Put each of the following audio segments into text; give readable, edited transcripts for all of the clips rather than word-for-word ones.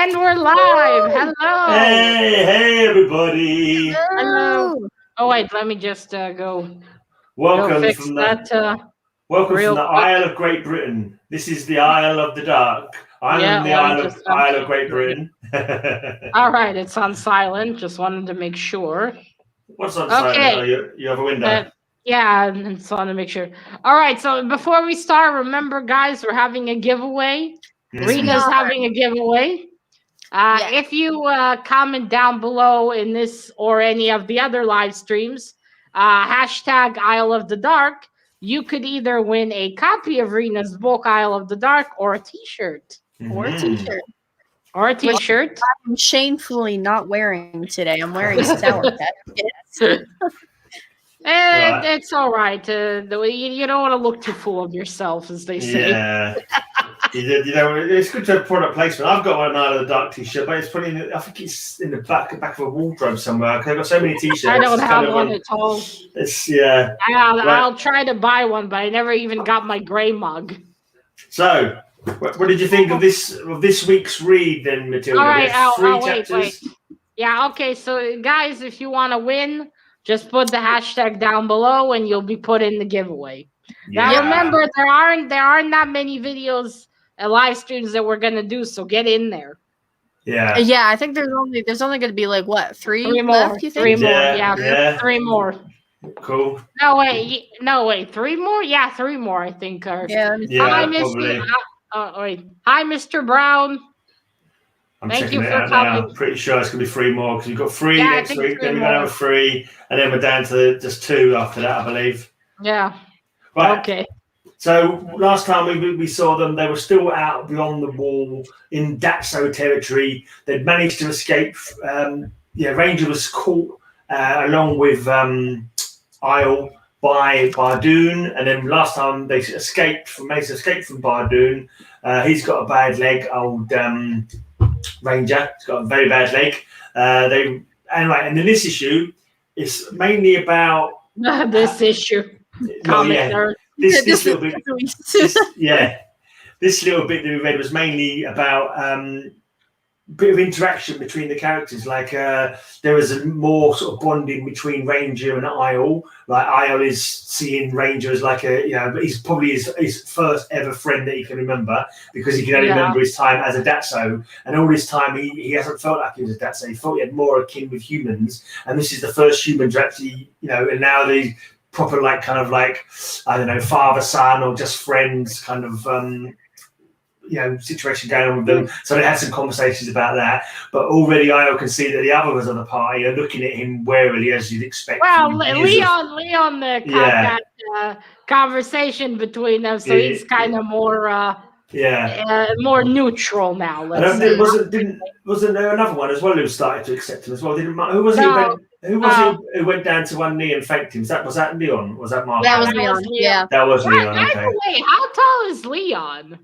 And we're live. Hello. Hey, everybody. Hello. Oh, wait, let me just go Welcome fix that. Welcome real from the quick. Isle of Great Britain. This is the Isle of the Dark. I'm Yeah, in the let me Isle just of Great Britain. All right, it's on silent. Just wanted to make sure. What's on Okay. silent? Oh, you have a window. Yeah, and just wanted to make sure. All right, so before we start, remember, guys, we're having a giveaway. Mhm. Rita's having a giveaway. If you comment down below in this or any of the other live streams, hashtag Isle of the Dark, you could either win a copy of Rena's book, Isle of the Dark, or a t-shirt. Or a t-shirt. Or a t-shirt. I'm shamefully not wearing today. I'm wearing Sour Patch. And it's all right. You don't want to look too full of yourself, as they say. Yeah. It's good to have product placement. I've got an Isle of the Dark t-shirt, but it's probably I think it's in the back of a wardrobe somewhere. I've got so many t-shirts. I don't have one at all. I'll try to buy one, but I never even got my gray mug. So, what did you think of this week's read then, Matilda? All right, wait. Yeah, okay. So, guys, if you want to win, just put the hashtag down below, and you'll be put in the giveaway. Yeah. Now, remember, there aren't that many videos and live streams that we're gonna do, so get in there. Yeah. Yeah, I think there's only going to be like what three more left. You think? Three more? Yeah. 3 more. Cool. No wait, 3 more? Yeah, 3 more. I think. Yeah. Hi, Mr. Brown. Thank you for coming. I'm pretty sure it's going to be 3 more because we've got 3 next week. Then we're going to have 3, and then we're down to just 2 after that, I believe. Yeah. Right. Okay. So last time we saw them, they were still out beyond the wall in Datso territory. They'd managed to escape. Ranger was caught along with Isle by Bardoon, and then last time they managed to escape from Bardoon. He's got a bad leg, old Ranger. He's got a very bad leg. And then this issue is mainly about this issue. This little bit that we read was mainly about a bit of interaction between the characters. Like there was a more sort of bonding between Ranger and Isle. Like Isle is seeing Ranger as like he's probably his first ever friend that he can remember because he can only remember his time as a Datso, and all this time he hasn't felt like he was a Datso. He thought he had more akin with humans, and this is the first human to actually and now they proper father son or just friends kind of situation going on with them. So they had some conversations about that, but already Isle can see that the others of the party are looking at him warily, as you'd expect. Well, Leon got that conversation between them, so he's kind of more more neutral now. Wasn't there another one as well who started to accept him as well? Who was it who went down to one knee and thanked him? Was that Leon? Was that Mark? That was Leon. Yeah, that was Leon. By the way, how tall is Leon?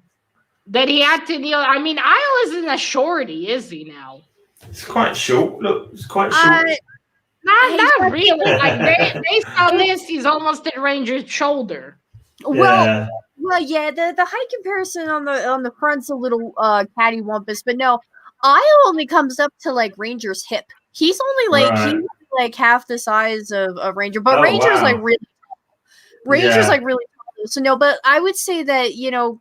That he had to kneel. I mean, Isle isn't a shorty, is he now? It's quite short. Look, it's quite short. Not really. Like based on this, he's almost at Ranger's shoulder. Well, yeah. The height comparison on the front's a little cattywampus, but no, Isle only comes up to like Ranger's hip. He's only like half the size of Ranger, but Ranger's like really tall. Ranger's like really tall. So no, but I would say that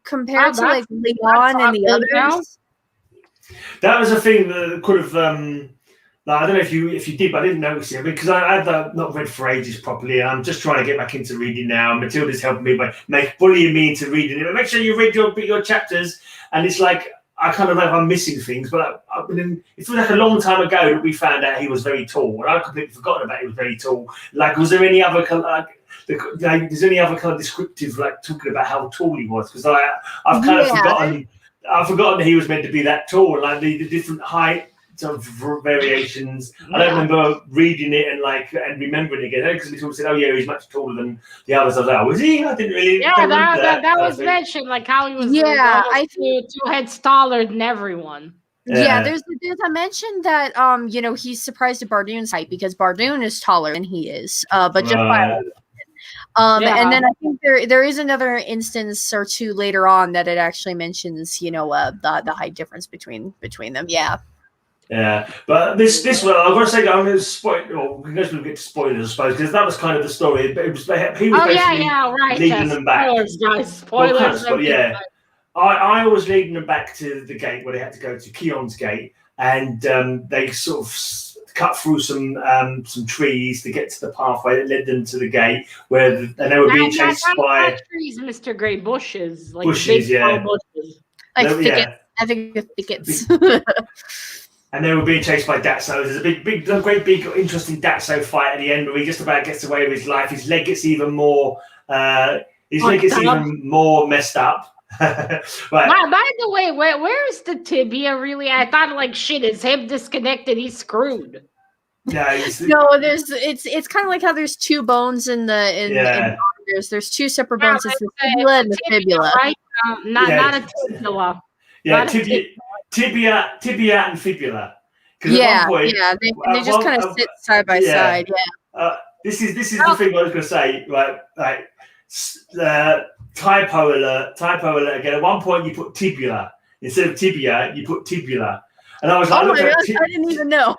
compared to like Leon and the others, that was a thing that could have. I don't know if you did, but I didn't notice it because I had not read for ages properly. I'm just trying to get back into reading now. Matilda's helping me by bullying me into reading it. But make sure you read your chapters, and it's like I kind of know if I'm missing things. But it was like a long time ago that we found out he was very tall, and I completely forgotten about he was very tall. Like, was there any other there's any other kind of descriptive talking about how tall he was? Because I've kind of forgotten. I've forgotten that he was meant to be that tall. Like the different height of variations. I don't remember reading it and remembering it again because we said, "Oh yeah, he's much taller than the others." I was like, "Was he?" I didn't really. Yeah, that was mentioned, like how he was. Yeah, I think 2 heads taller than everyone. Yeah, there's a mention that he's surprised at Bardoon's height because Bardoon is taller than he is, but just by And then I think there is another instance or two later on that it actually mentions, the height difference between them. Yeah. Yeah, but this one, I've got to say, I'm going to spoil. Well, we can get to spoilers, I suppose, because that was kind of the story. But he was basically right. leading them back. Spoilers, guys. Spoilers. But yeah, I was leading them back to the gate where they had to go to Keon's gate, and they sort of cut through some trees to get to the pathway that led them to the gate, and they were being chased by trees, Mr. Gray, bushes, like bushes, yeah, bushes. Like thickets. I think thickets. And they were being chased by Datso. There's a great big, interesting Datso fight at the end where he just about gets away with his life. His leg gets even more. Even more messed up. By the way, where's the tibia? Really, I thought like shit. Is him disconnected? He's screwed. Yeah. It's kind of like how there's two bones in there's two separate bones. It's the tibia and the fibula. Right? Not a tibula. Yeah, tibia and fibula. Yeah, at one point, they just kind of sit side by side. Yeah. This is the thing I was going to say. Right, typo alert again. At one point, you put tibula instead of tibia. You put tibula, and I was like, "Oh my gosh, I didn't even know."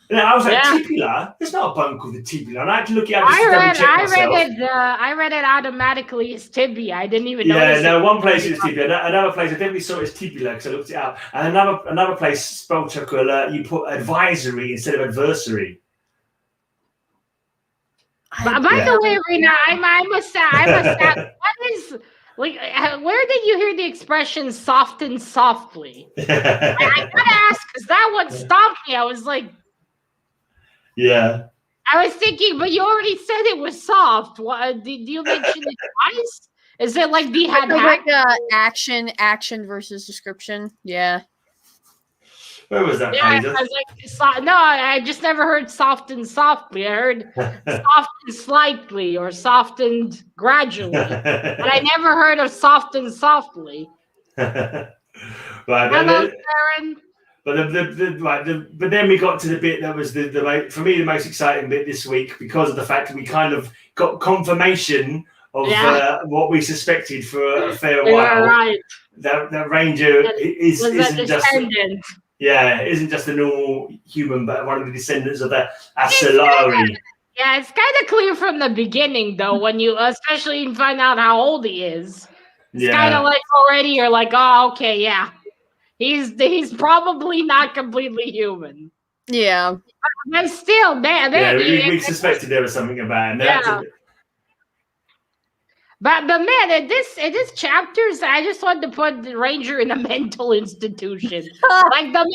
Yeah, I was like, tibula? There's not a bone called the tibula. And I had to look it up. I read it automatically as tibia. I didn't even know. Yeah, no, one place is tibia. Another place, I definitely saw it as tibula because I looked it up. And another place, spell checker alert, you put advisory instead of adversary. By the way, Rena, I must ask, what is... Like, where did you hear the expression "soften softly"? I gotta ask because that one stopped me. I was like, yeah. I was thinking, but you already said it was soft. What did you mention it twice? Is it like the action versus description? Yeah. Where was that? Yeah, I was like, no, I just never heard softened softly. I heard softened slightly or softened gradually, but I never heard of softened softly. Right, Hello, Sharon. But then we got to the bit that was for me the most exciting bit this week because of the fact that we kind of got confirmation of what we suspected for a fair while. Yeah, right. That Ranger isn't just. Yeah, it isn't just a normal human, but one of the descendants of the Asolari. Yeah, it's kind of clear from the beginning, though, when you especially find out how old he is. It's kind of like already you're like, oh, okay, yeah. He's probably not completely human. Yeah. But still, man. Yeah, we suspected there was something about him. Yeah. But man, in this chapters, I just wanted to put the Ranger in a mental institution. Like the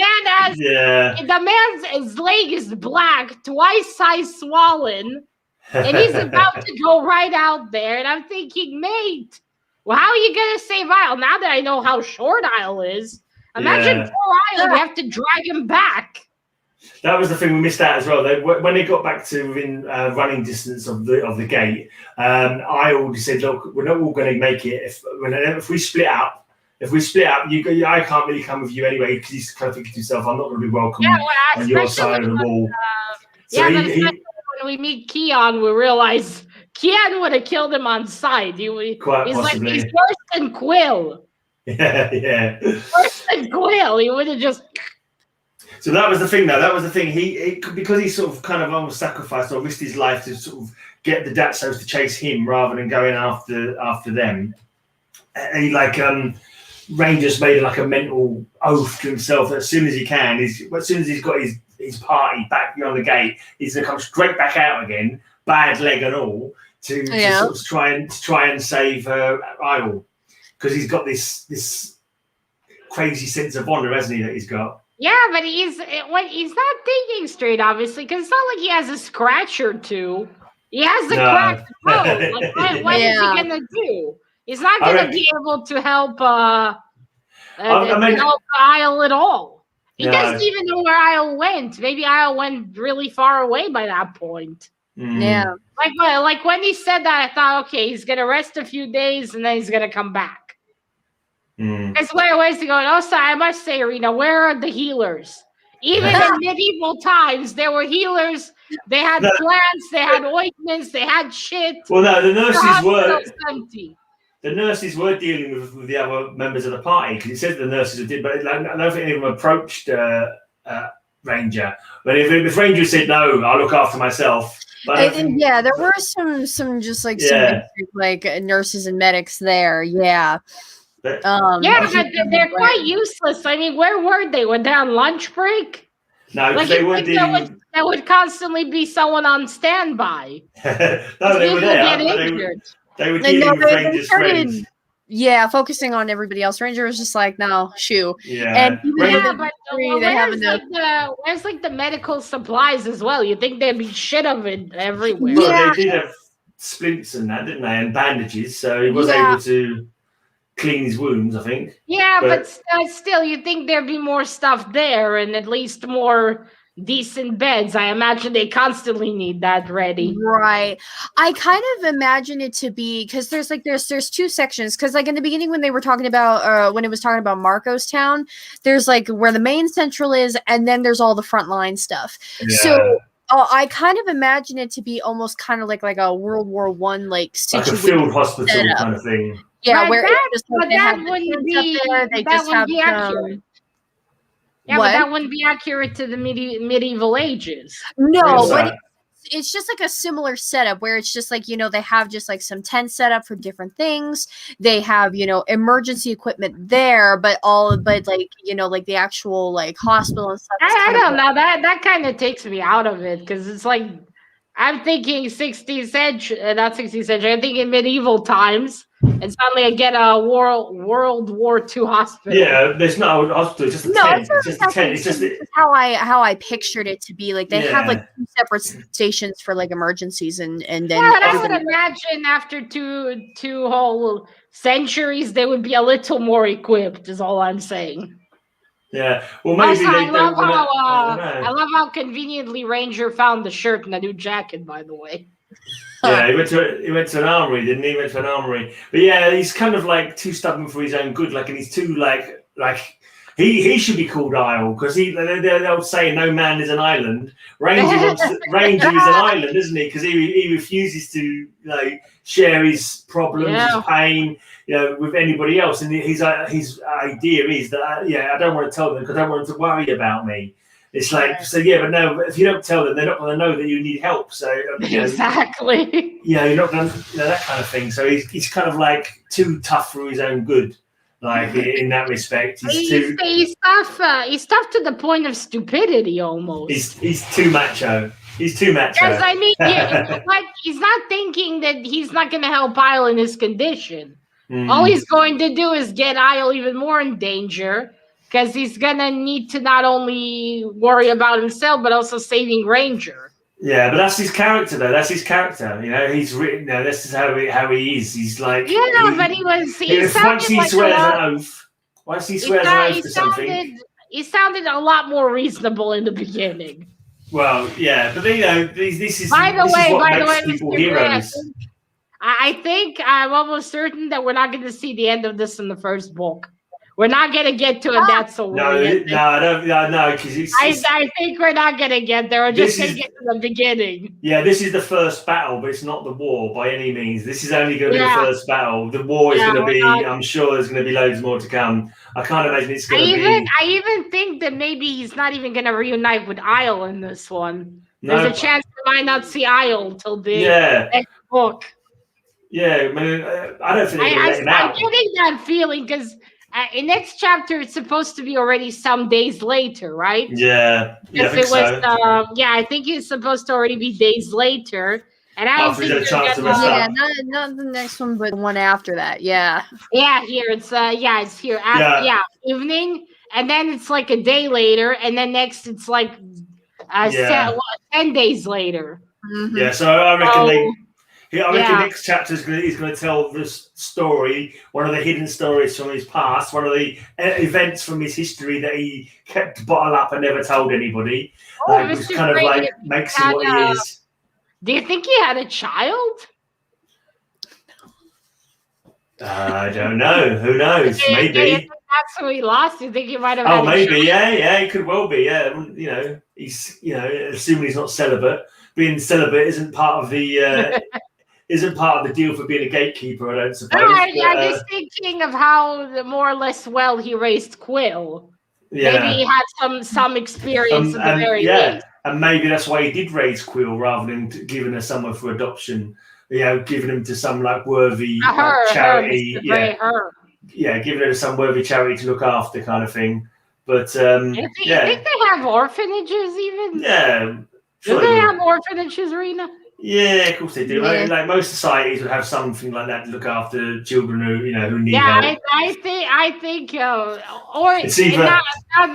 man's leg is black, twice size swollen, and he's about to go right out there. And I'm thinking, mate, well, how are you gonna save Isle? Now that I know how short Isle is, imagine poor Isle, we have to drag him back. That was the thing we missed out as well. When they got back to within running distance of the gate, I already said, "Look, we're not all going to make it. If we split up, I can't really come with you anyway because he's kind of thinking to himself, I'm not going to be welcome on your side of the wall." When we meet Keon, we realize Keon would have killed him on sight. He's worse than Quill. Yeah. Worse than Quill. He would have just. So that was the thing, though. That was the thing. Because he sort of kind of almost sacrificed or risked his life to sort of get the Datsos to chase him rather than going after them. Ranger's made like a mental oath to himself that as soon as he can, as soon as he's got his party back beyond the gate, he's going to come straight back out again, bad leg and all, to sort of try and save Isle, because he's got this crazy sense of honor, hasn't he? That he's got. Yeah, but he's not thinking straight, obviously, because it's not like he has a scratch or two. He has a cracked nose. Like, what is he gonna do? He's not gonna be able to help help Isle at all. He doesn't even know where Isle went. Maybe Isle went really far away by that point. Mm. Yeah. Like when he said that, I thought, okay, he's gonna rest a few days and then he's gonna come back. It's where's he going? Also, I must say, Arena, where are the healers? Even in medieval times, there were healers. They had plants. They had ointments. They had shit. Well, no, the nurses were. hospital's empty. The nurses were dealing with the other members of the party because it said the nurses did, but I don't think any of them approached Ranger. But if Ranger said no, I'll look after myself. But yeah, there were some just like some like nurses and medics there. Yeah. But, but they're quite useless. I mean, where were they? Were they on lunch break? No, like they weren't dealing. There would constantly be someone on standby. No, they were there. They were dealing with Ranger's friends. Yeah, focusing on everybody else. Ranger was just like, no, shoo. Yeah. And but where's like the medical supplies as well? You think there'd be shit of it everywhere? Well, they did have splints and that, didn't they? And bandages, so he was able to clean his wounds, I think. Yeah, but still, you think there'd be more stuff there and at least more decent beds. I imagine they constantly need that ready. Right. I kind of imagine it to be because there's two sections. Because like in the beginning when they were talking about when it was talking about Marcos Town, there's like where the main central is, and then there's all the frontline stuff. Yeah. So I kind of imagine it to be almost kind of like a World War I like situation, like a field hospital kind of thing. Yeah, but where that, it's just like they have accurate. Yeah, but that wouldn't be accurate to the medieval ages. No, but it's just like a similar setup where it's just like, they have just like some tents set up for different things. They have, emergency equipment there, but like, like the actual like hospital and stuff. I don't know. That kind of takes me out of it because it's like, I'm thinking 16th century, not 16th century, I'm thinking medieval times. And suddenly I get a World War II hospital. Yeah, there's no hospital. It's just a tent. It's just a tent. It's just how I pictured it to be. Like they have like two separate stations for like emergencies and then. Yeah, but I would imagine after two whole centuries they would be a little more equipped. Is all I'm saying. Yeah, well, maybe I love how conveniently Ranger found the shirt and the new jacket. By the way. Yeah, he went to an armory, didn't he? He went to an armory. But yeah, he's kind of like too stubborn for his own good. Like, and he's too like he should be called Isle because they'll say no man is an island. Ranger is an island, isn't he? Because he refuses to share his problems, his pain, with anybody else. And his idea is that I don't want to tell them because I don't want them to worry about me. It's like, but no, if you don't tell them, they're not going to know that you need help. So exactly. Yeah, you're not going to, that kind of thing. So he's kind of like too tough for his own good, like in that respect. He's tough to the point of stupidity almost. He's too macho. He's too macho. Yes, I mean, like he's not thinking that he's not going to help Isle in his condition. All he's going to do is get Isle even more in danger. Because he's gonna need to not only worry about himself, but also saving Ranger. Yeah, but that's his character, though. That's his character. He's written. This is how he is. He's like. Yeah, but once he swears an oath. Once he swears an oath to something. He sounded a lot more reasonable in the beginning. Well, yeah, but this is. By the way, people heroes. I think I'm almost certain that we're not going to see the end of this in the first book. We're not gonna get to it that so No, I don't. No, because I think we're not gonna get there. We're just gonna get to the beginning. Yeah, this is the first battle, but it's not the war by any means. This is only going to be the first battle. The war is going to be. I'm sure there's going to be loads more to come. I can't imagine it's going to be. I even think that maybe he's not even going to reunite with Isle in this one. There's a chance we might not see Isle till the next book. Yeah, I mean, I don't think they're going to let him out. I'm getting that feeling because. In next chapter, it's supposed to be already some days later, right? Yeah, I think I think it's supposed to already be days later, and I don't think not the next one, but the one after that. Yeah, here it's it's here. Evening, and then it's like a day later, and then next it's like 10 days later. Mm-hmm. Yeah, so I reckon I reckon next chapter is going to tell this story, one of the hidden stories from his past, one of the events from his history that he kept bottled up and never told anybody. Which kind of like makes him what he is. Do you think he had a child? I don't know. Who knows? Maybe. that's who he lost? You think he might have? Oh, had a maybe, child? yeah, it could well be, yeah. He's, assuming he's not celibate. Being celibate isn't part of the deal for being a gatekeeper, I don't suppose. I'm just thinking of how more or less well he raised Quill. Yeah. Maybe he had some experience at the very least. And maybe that's why he did raise Quill rather than giving her someone for adoption. Giving him to some like worthy charity. Giving her to some worthy charity to look after, kind of thing. But you think they have orphanages even? Yeah. Do they have orphanages, Rena? Yeah, of course they do. Yeah. Like most societies would have something like that to look after children who need help. help. I think, or it's either, not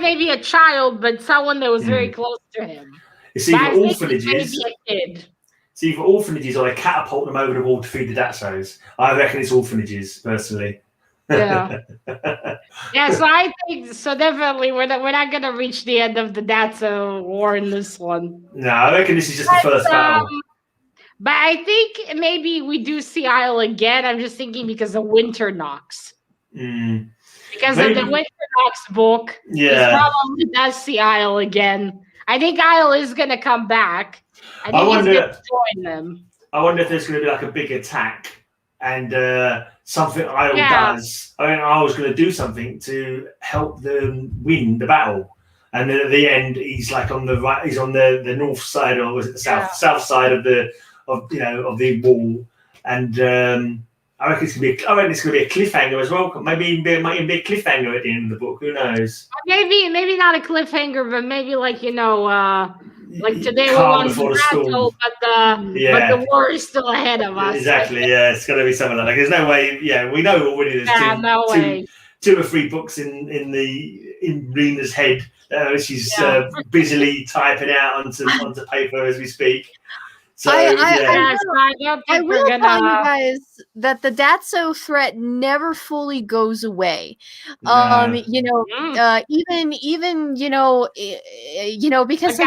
maybe a child, but someone that was very close to him. It's either orphanages. Maybe a kid. It's either orphanages or they catapult them over the wall to feed the Datsos. I reckon it's orphanages, personally. Yeah. So I think so. Definitely, we're not gonna reach the end of the Datso war in this one. No, I reckon this is just the first battle. But I think maybe we do see Isle again. I'm just thinking because of Winter Nox. Because of the Winter Nox book. Yeah. He probably does see Isle again. I think Isle is gonna come back. I think he's gonna join them. I wonder if there's gonna be like a big attack and something Isle does. I mean, I was going to do something to help them win the battle, and then at the end, he's like on the right. He's on the north side, or was it the south side of the wall, and I reckon it's going to be a cliffhanger as well. Maybe it might even be a cliffhanger at the end of the book. Who knows? Maybe not a cliffhanger, but maybe like like today we won the battle, but the war is still ahead of us. Exactly, yeah. It's going to be something like that. There's no way, we know already there's two or three books in Rena's head. She's busily typing out onto paper as we speak. So, I will tell you guys that the Datso threat never fully goes away. Even because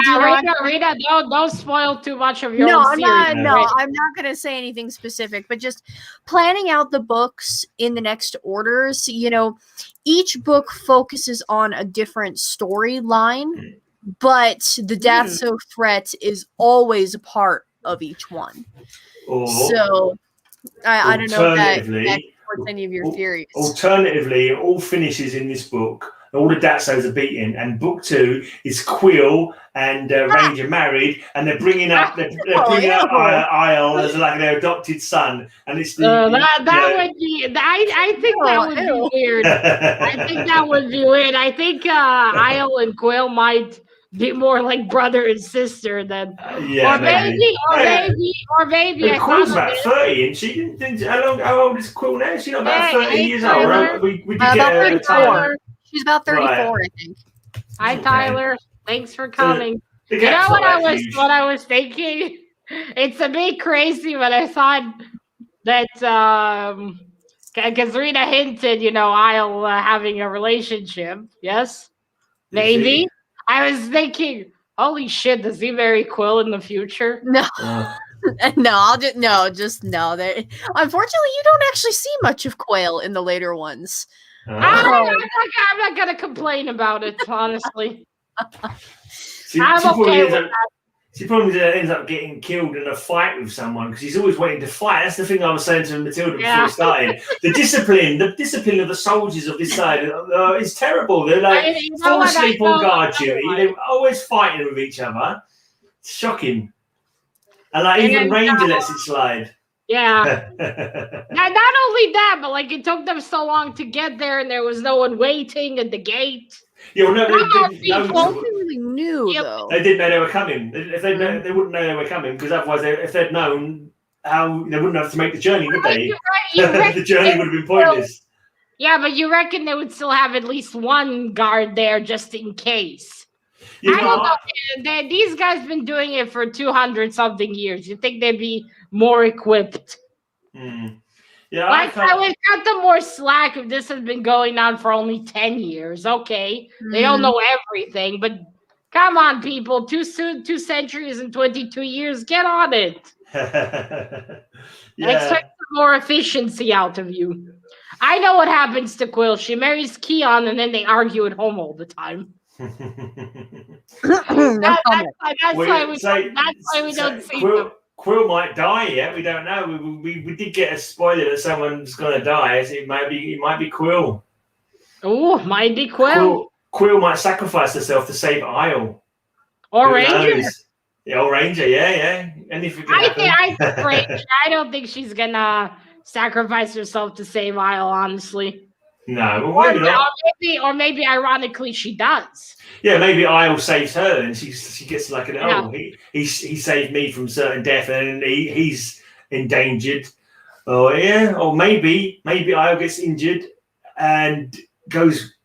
Rita, don't spoil too much of your own series. I'm not going to say anything specific, but just planning out the books in the next orders. Each book focuses on a different storyline, but the Datso threat is always a part of each one. So I don't know if that supports any of your theories. Alternatively, it all finishes in this book. All the Datsos are beaten, and book 2 is Quill and Ranger married, and they're bringing up Isle as like their adopted son, and it's would be. I think that would be weird. I think that would be weird. I think Isle and Quill might be more like brother and sister than, or maybe. Quill's about 30, and she didn't. How old is Quill now? She's not about 30 years old. Right? We did get her at the time. She's about 34, I think. Hi, Tyler. Thanks for coming. You know what I was thinking? It's a bit crazy, but I thought that because Rita hinted, Isle having a relationship. Yes, maybe. I was thinking, holy shit, does he marry Quill in the future? No. Unfortunately, you don't actually see much of Quill in the later ones. I'm not gonna complain about it, honestly. I'm okay with that. She probably ends up getting killed in a fight with someone because he's always waiting to fight. That's the thing I was saying to Matilda before we started. The discipline of the soldiers of this side is terrible. They're like fall asleep on guard duty. They're always fighting with each other. It's shocking. And even Ranger lets it slide. Yeah. Not only that, but like it took them so long to get there, and there was no one waiting at the gate. Yeah, well, no, they really knew though. They didn't know they were coming. If they known, they wouldn't know they were coming because otherwise, if they'd known, how they wouldn't have to make the journey, would they? The journey would have been pointless. Yeah, but you reckon they would still have at least one guard there just in case. I don't know. These guys been doing it for 200-something years. You think they'd be more equipped? Yeah, I would cut them more slack if this has been going on for only 10 years. Okay, they don't know everything, but come on, people. 2 centuries and 22 years. Get on it. Expect some more efficiency out of you. I know what happens to Quill. She marries Keon, and then they argue at home all the time. No That's comment. why we don't see them. Quill might die yet. We don't know. We did get a spoiler that someone's going to die. So it might be Quill. Oh, might be Quill. Quill might sacrifice herself to save Isle. Or Ranger. Yeah, or Ranger. Yeah. Anything can happen. I think Ranger. I don't think she's gonna sacrifice herself to save Isle. Honestly. No, well, maybe not. Or maybe ironically she does. Yeah, maybe Isle saves her and she gets like he saved me from certain death and he's endangered. Or maybe Isle gets injured and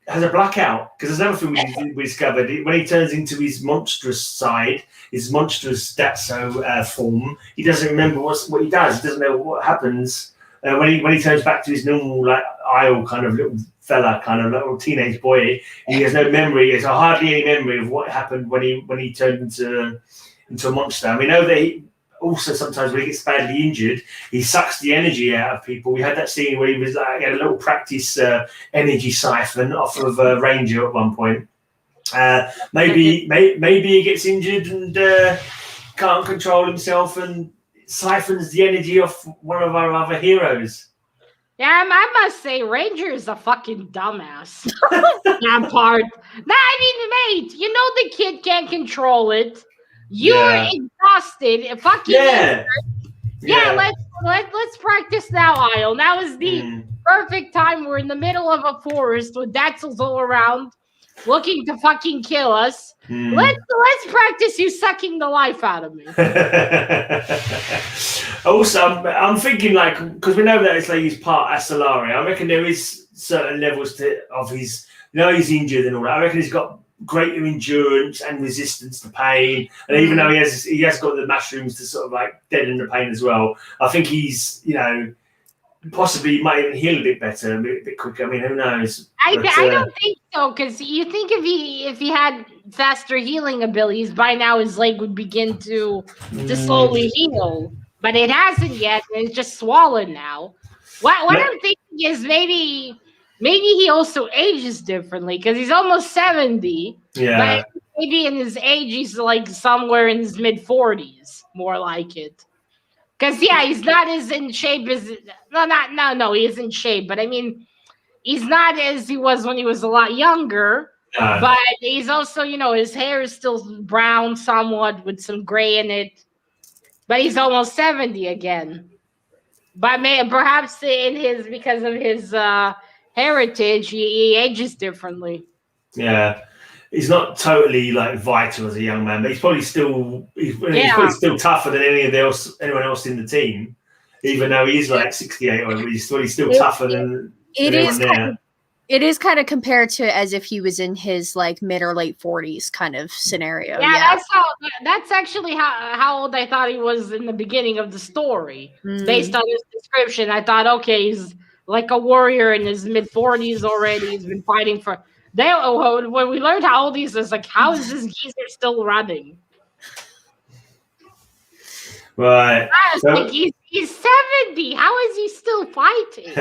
has a blackout, because there's another thing we discovered when he turns into his monstrous side, his monstrous Datso form. He doesn't remember what he does. He doesn't know what happens when he turns back to his normal like Isle kind of little fella, kind of little teenage boy. He has no memory. He has hardly any memory of what happened when he turned into a monster. And we know that he also sometimes when he gets badly injured, he sucks the energy out of people. We had that scene where he had a little practice energy siphon off of Ranger at one point. Maybe he gets injured and can't control himself and siphons the energy off one of our other heroes. Yeah, I must say, Ranger is a fucking dumbass. That part. Mate, you know the kid can't control it. You're exhausted. Fucking let's practice now, Isle. Now is the perfect time. We're in the middle of a forest with Daxels all around, looking to fucking kill us. Let's practice you sucking the life out of me. Also, I'm thinking because we know that it's like he's part Asolari. I reckon there is certain levels of his. He's injured and all that. I reckon he's got greater endurance and resistance to pain, and even though he has got the mushrooms to sort of like deaden the pain as well, I think he's possibly might even heal a bit better, a bit quicker. I mean, who knows? I don't think so, because you think if he had faster healing abilities, by now his leg would begin to slowly heal, but it hasn't yet, and it's just swollen now. What I'm thinking is maybe he also ages differently, because he's almost 70. Yeah. But maybe in his age, he's like somewhere in his mid-40s, more like it. Because, he's not as in shape as... No, he is in shape. But, I mean, he's not as he was when he was a lot younger. But he's also, his hair is still brown somewhat with some gray in it. But he's almost 70 again. But perhaps because of his... heritage, he ages differently. Yeah, he's not totally like vital as a young man, but he's probably still probably still tougher than anyone else in the team. Even though he's like 68 or he's still tougher than anyone there. It is kind of compared to as if he was in his like mid or late 40s kind of scenario. Yeah. That's actually how old I thought he was in the beginning of the story. Based on his description, I thought, okay, he's like a warrior in his mid-40s already. He's been fighting for... When we learned how old he is, it's like, how is this geezer still running? Right. Like he's 70. How is he still fighting?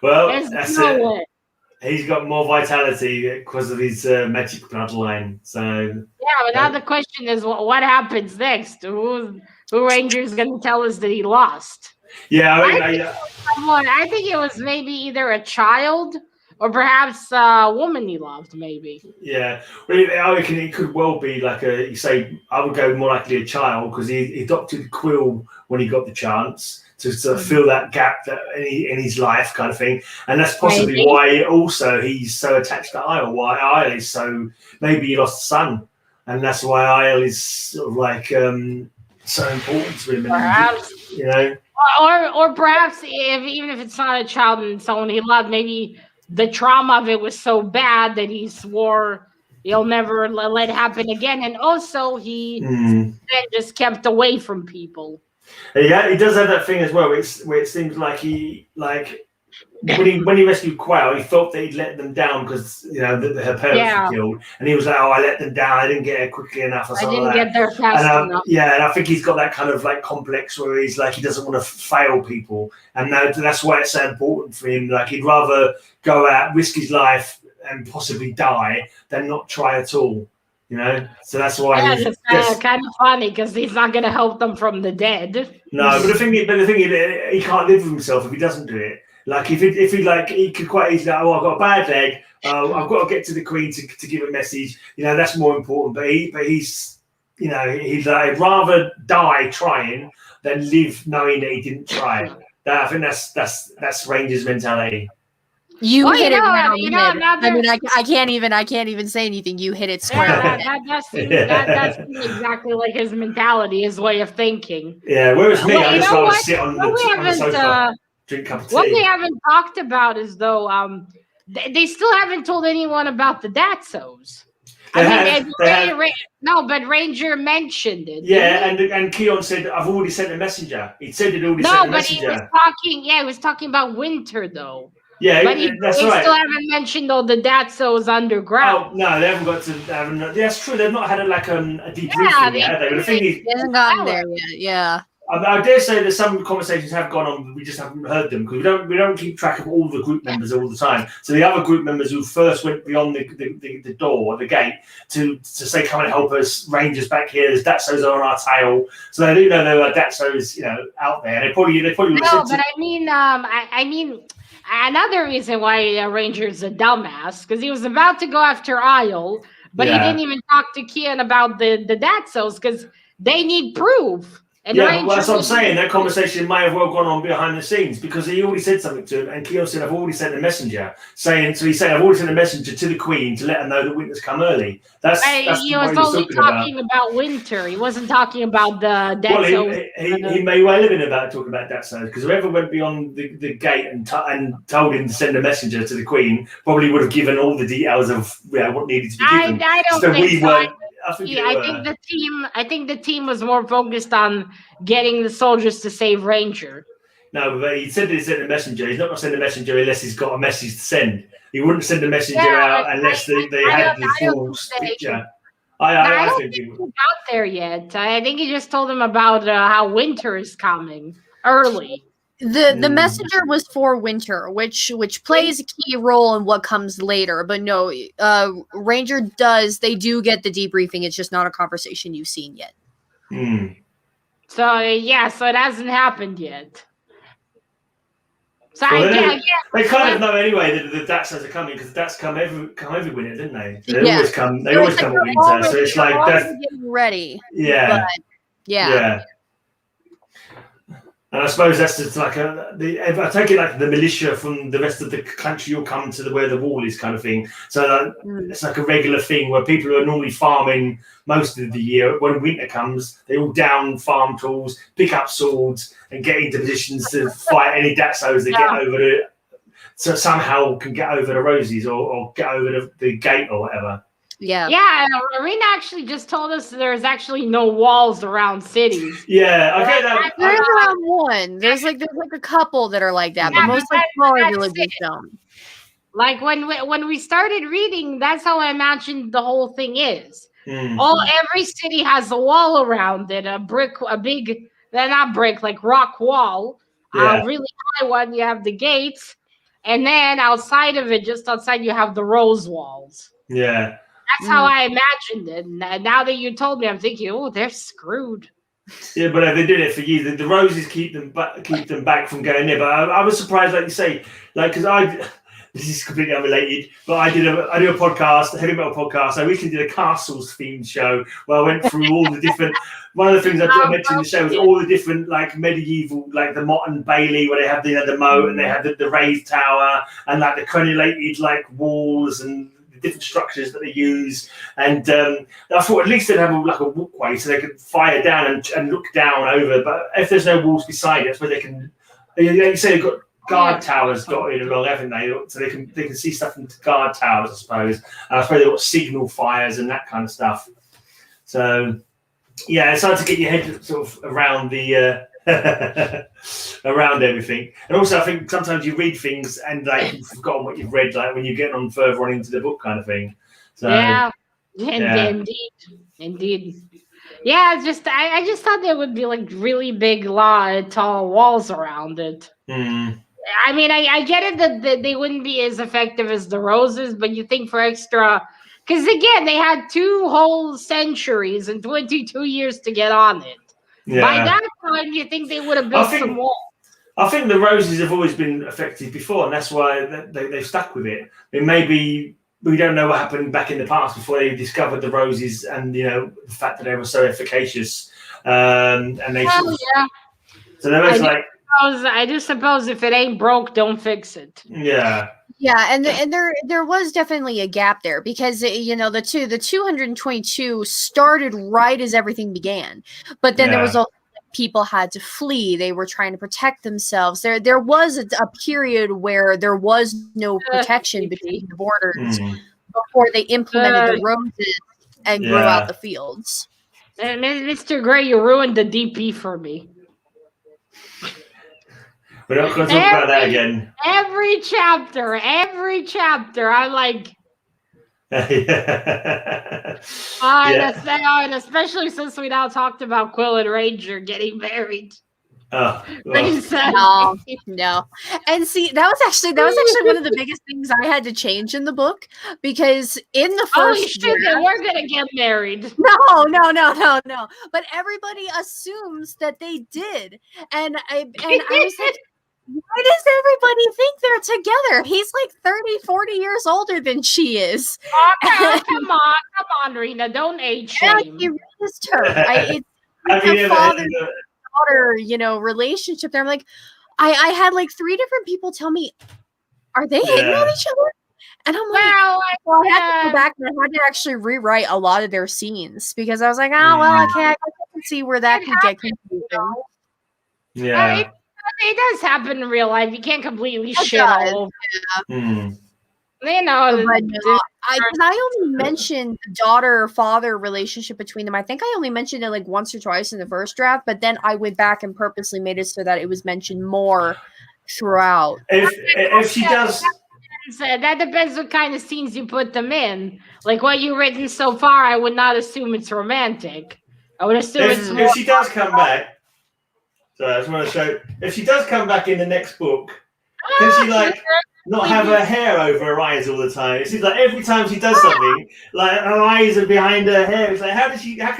Well, that's it. He's got more vitality because of his magic bloodline. So but now the question is, what happens next? Who Ranger's going to tell us that he lost? Yeah, I think it was maybe either a child or perhaps a woman he loved, maybe. Yeah, well, I reckon it could well be like I would go more likely a child, because he adopted Quill when he got the chance to sort of fill that gap in his life kind of thing. And that's possibly why also he's so attached to Isle, why Isle is so, maybe he lost a son. And that's why Isle is sort of like so important to him. Perhaps. Or perhaps even if it's not a child and someone he loved, maybe the trauma of it was so bad that he swore he'll never let it happen again. And also he then just kept away from people. Yeah, he does have that thing as well, where it seems like when he rescued Quail, he felt that he'd let them down because her parents were killed, and he was like, "Oh, I let them down. I didn't get it quickly enough." Or something I didn't get there fast enough. Yeah, and I think he's got that kind of like complex where he's like he doesn't want to fail people, and that's why it's so important for him. Like he'd rather go out, risk his life, and possibly die than not try at all. So that's why it's kind of funny because he's not going to help them from the dead. No, but the thing is, he can't live with himself if he doesn't do it. Like if he could quite easily, I've got a bad leg, I've got to get to the Queen to give a message. That's more important. But he's he'd rather die trying than live knowing that he didn't try. I think that's Ranger's mentality. You hit it right on the head. I mean, I can't even say anything. You hit it square. That's exactly like his mentality, his way of thinking. Yeah, whereas me, I just rather sit on the sofa, drink a cup of tea. What we haven't talked about is though, they still haven't told anyone about the Datsos. But Ranger mentioned it. Yeah, and Keon said, "I've already sent a messenger." He said he'd already sent a messenger. No, but he was talking about Winter though. Yeah, but that's right. Still haven't mentioned all the Datsos underground. Oh no, they haven't got to. That's true. They've not had a debriefing yet, have they? But the thing is, they haven't gotten there yet. Yeah. I dare say that some conversations have gone on, but we just haven't heard them because we don't keep track of all the group members all the time. So the other group members who first went beyond the door, the gate, to say, "Come and help us, Rangers back here. There's Datsos on our tail." So they do know there are Datsos, out there. They probably. No, but I mean. Another reason why Ranger's a dumbass because he was about to go after Isle, but he didn't even talk to Kian about the Datsos because they need proof. And that's what I'm saying. That conversation may have well gone on behind the scenes because he already said something to him, and Keon said, "I've already sent a messenger." He said, "I've already sent a messenger to the Queen to let her know that Winter's come early." He was only talking about Winter. He wasn't talking about the Datsos. Well, he may well have been talking about Datsos because whoever went beyond the gate and told him to send a messenger to the Queen probably would have given all the details of what needed to be given. I don't think so. I think the team was more focused on getting the soldiers to save Ranger. No, but he said he sent a messenger. He's not going to send a messenger unless he's got a message to send. He wouldn't send a messenger out unless they had the full picture. I don't think he got there yet. I think he just told him about how Winter is coming early. The messenger was for Winter, which plays a key role in what comes later. But no, Ranger they do get the debriefing. It's just not a conversation you've seen yet. So it hasn't happened yet. So they kind of know anyway that the Datsos are coming because the Datsos come every winter, didn't they? They always come. They always come at winter. So it's like that's getting ready. Yeah. But, yeah. And I suppose that's just like I take it like the militia from the rest of the country will come to where the wall is kind of thing. So it's like a regular thing where people who are normally farming most of the year, when winter comes, they all down farm tools, pick up swords, and get into positions to fight any Datsos that get over so somehow can get over the Rosies or get over the gate or whatever. Yeah. Yeah, Marina actually just told us there's actually no walls around cities. Yeah, I get that. There's around one. There's like a couple that are like that, but most smaller villages don't. Like when we started reading, that's how I imagined the whole thing is. Every city has a wall around it, like rock wall, really high one. You have the gates, and then outside of it, just outside, you have the rose walls. Yeah. That's how I imagined it. And now that you told me, I'm thinking, oh, they're screwed. Yeah, but they did it for you. The Roses keep them back from going there. But I was surprised, like you say, because this is completely unrelated, but I do a podcast, a heavy metal podcast. I recently did a Castles themed show where I went through all the different. One of the things I mentioned in the show was all the different like medieval, like the Motte and Bailey, where they have the moat and they have the raised tower and like the crenulated like walls and different structures that they use, and I thought at least they'd have a walkway so they could fire down and look down over. But if there's no walls beside it, that's where they can. You say they've got guard towers dotted along, haven't they? So they can see stuff from guard towers, I suppose. And I suppose they've got signal fires and that kind of stuff. So yeah, it's hard to get your head sort of around the around everything. And also, I think sometimes you read things and like you've forgotten what you've read, like when you're getting on further on into the book, kind of thing. So indeed. Yeah, it's just I just thought there would be like really big, tall walls around it. I mean, I get it that they wouldn't be as effective as the roses, but you think for extra, because again, they had 2 whole centuries and 22 years to get on it. Yeah. By that time, you think they would have built some walls. I think the roses have always been effective before, and that's why they've stuck with it. And maybe we don't know what happened back in the past before they discovered the roses and, the fact that they were so efficacious. And they So they was like... I just suppose if it ain't broke, don't fix it. Yeah. Yeah, and there was definitely a gap there because the 222 started right as everything began, but then there was also people had to flee. They were trying to protect themselves. There was a period where there was no protection between the borders before they implemented the roses and grew out the fields. Mr. Gray, you ruined the DP for me. We're not going to talk about that again. Every chapter, I'm like... And especially since we now talked about Quill and Ranger getting married. No. And see, that was actually one of the biggest things I had to change in the book, because in the first we're gonna get married. No. But everybody assumes that they did, and I was like, why does everybody think they're together? He's like 30, 40 years older than she is. Oh, come on, Rena, don't age shame. He raised her. It's a father-daughter, relationship there. I'm like, I had like 3 different people tell me, are they hitting on each other? And I'm like, I had to go back and I had to actually rewrite a lot of their scenes because I was like, I can see where that could get confusing. Yeah. It does happen in real life. You can't completely shit all over. I only mentioned the daughter-father relationship between them. I think I only mentioned it like once or twice in the first draft, but then I went back and purposely made it so that it was mentioned more throughout. If she does... That depends what kind of scenes you put them in. Like what you've written so far, I would not assume it's romantic. I would assume if she does come back... So I just want to show, if she does come back in the next book, can she not have her hair over her eyes all the time? It seems like every time she does something, like her eyes are behind her hair. It's like how can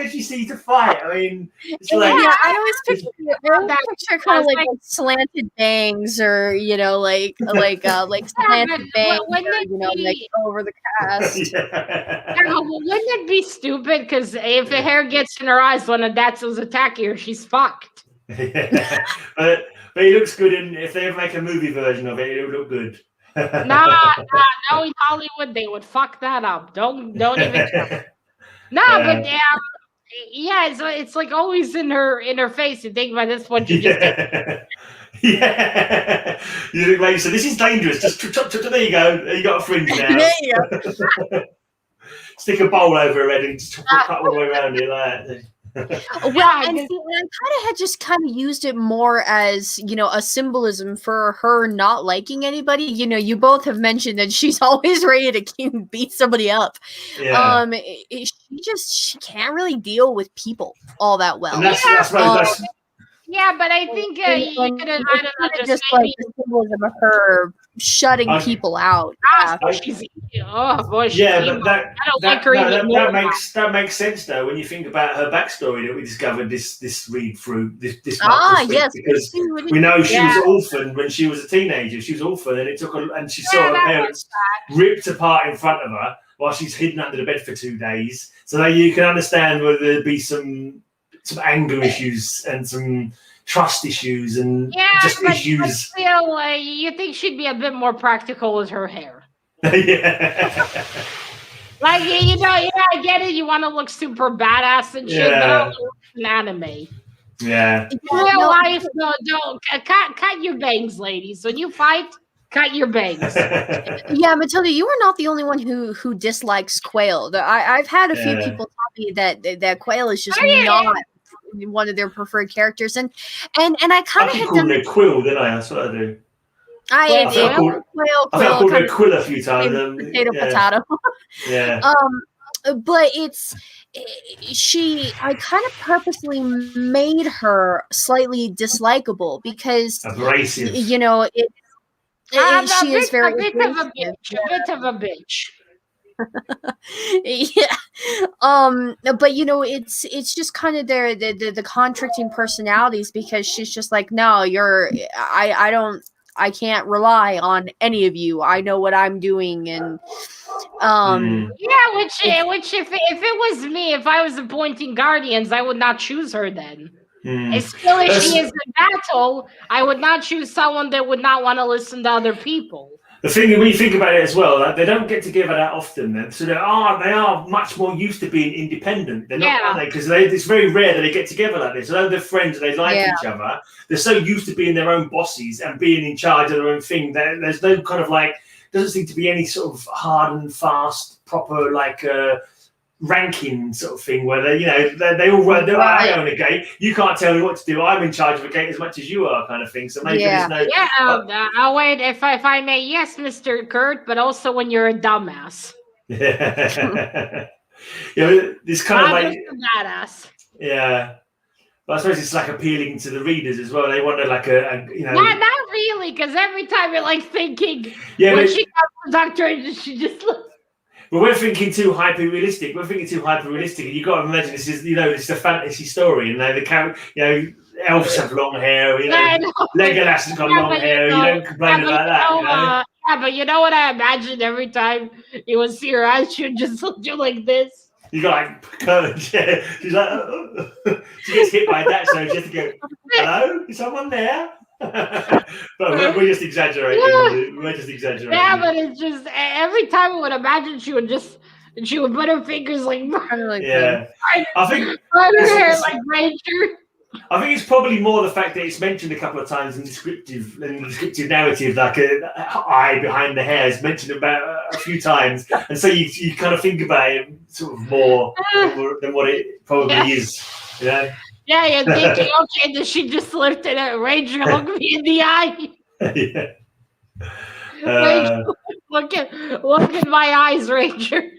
she see to fight? I mean, it's like I always picture kind of like slanted bangs or like slanted bangs, over the cast. Wouldn't it be stupid? Because if the hair gets in her eyes when a Datsun's attacking her, she's fucked. but he looks good, and if they ever make a movie version of it, it'll look good. No, in Hollywood they would fuck that up. Don't even. But it's like always in her face. You think about this one, you just. You look like so. This is dangerous. Just there you go. You got a fringe now. There you go. Stick a bowl over her head and just cut all the way around it like that. And I kind of had just used it more as a symbolism for her not liking anybody. You both have mentioned that she's always ready to beat somebody up. She can't really deal with people all that well. And that's but I think you could have just like the symbolism of her shutting people out. That makes sense though when you think about her backstory that we discovered this read through this yes, because we know she was orphaned when she was a teenager. She was orphaned and it took her, and she saw her parents ripped apart in front of her while she's hidden under the bed for 2 days. So that you can understand whether there'd be some anger issues and some trust issues and issues. But still, you think she'd be a bit more practical with her hair. Like, I get it. You want to look super badass and shit, but I don't look an anime. Yeah. In real life, don't cut your bangs, ladies. When you fight, cut your bangs. Yeah, Matilda, you are not the only one who dislikes Quail. I've had a few people tell me that Quail is just not one of their preferred characters, and I kind of keep had calling done. it Quill, didn't I? That's what I do. I think I called it Quill a few times. Potato. Yeah. But I kind of purposely made her slightly dislikable because abrasive. You know, she is very a bit of a bitch. A bit of a bitch. Yeah. But you know, it's just kind of the contradicting personalities, because she's just like, no, I can't rely on any of you. I know what I'm doing, and yeah, which if it was me, if I was appointing guardians, I would not choose her then. As still as she is in battle, I would not choose someone that would not want to listen to other people. The thing, when you think about it as well, like, they don't get together that often. Then, so they are much more used to being independent. They're not, are they? Because it's very rare that they get together like this. Although they're friends and they like each other, they're so used to being their own bosses and being in charge of their own thing. There's no kind of like, doesn't seem to be any sort of hard and fast, proper like ranking sort of thing where they all run. I own a gate. You can't tell me what to do. I'm in charge of a gate as much as you are, kind of thing. So maybe there's no. Yeah. I'll wait if I may. Yes, Mr. Kurt, but also when you're a dumbass. Yeah. This kind of like badass. Yeah. But I suppose it's like appealing to the readers as well. They want to like a Not really, because every time you're like thinking when she got the doctor, she just looks. But we're thinking too hyper realistic. You got to imagine this is a fantasy story, and elves have long hair. Legolas has got long hair. You don't complain about that. Yeah, but you know what I imagine every time you would see her eyes, she would just look like this. You got like courage. Yeah. She's like, she gets hit by that, so she has to go, "Hello, is someone there?" But we're just exaggerating. Yeah, but it's just every time I would imagine she would put her fingers like yeah. I think like Ranger. I think it's probably more the fact that it's mentioned a couple of times in the descriptive narrative, like an eye behind the hair is mentioned about a few times, and so you kind of think about it sort of more than what it probably is, you know. Yeah, you're thinking, okay, does she just lifted a Ranger look me in the eye? Yeah. Look at my eyes, Ranger.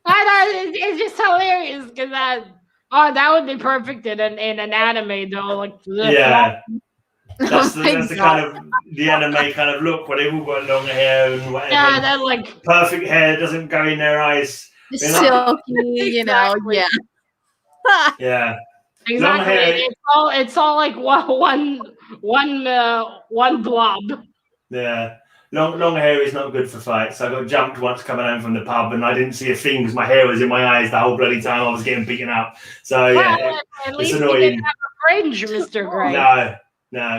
It's just hilarious because that would be perfect in an anime though. Like yeah, that's the kind of the anime kind of look where they've all got long hair and whatever. Yeah, that like perfect hair doesn't go in their eyes. Silky, yeah. Yeah. Exactly. It's all like one blob. Yeah. Long hair is not good for fights. I got jumped once coming home from the pub and I didn't see a thing because my hair was in my eyes the whole bloody time I was getting beaten up. So yeah, at it's least annoying. You didn't have a fringe, Mr. Gray. No.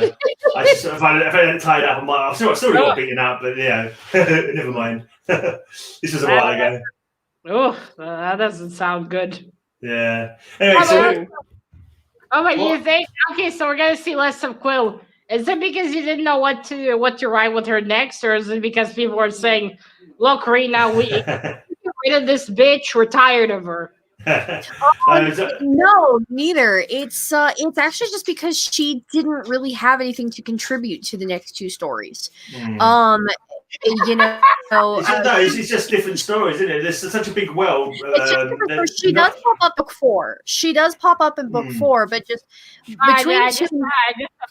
If I hadn't tied up, I still got beaten up, but yeah, never mind. This was a while ago. Oh, that doesn't sound good. Yeah. Anyway, you think? Okay, so we're gonna see less of Quill. Is it because you didn't know what to write with her next, or is it because people are saying, "Look, Rena, we get rid of this bitch. We're tired of her." No, neither. It's actually just because she didn't really have anything to contribute to the next two stories. It's just different stories, isn't it? There's such a big world. She does pop up book 4. She does pop up in book 4, but just between I just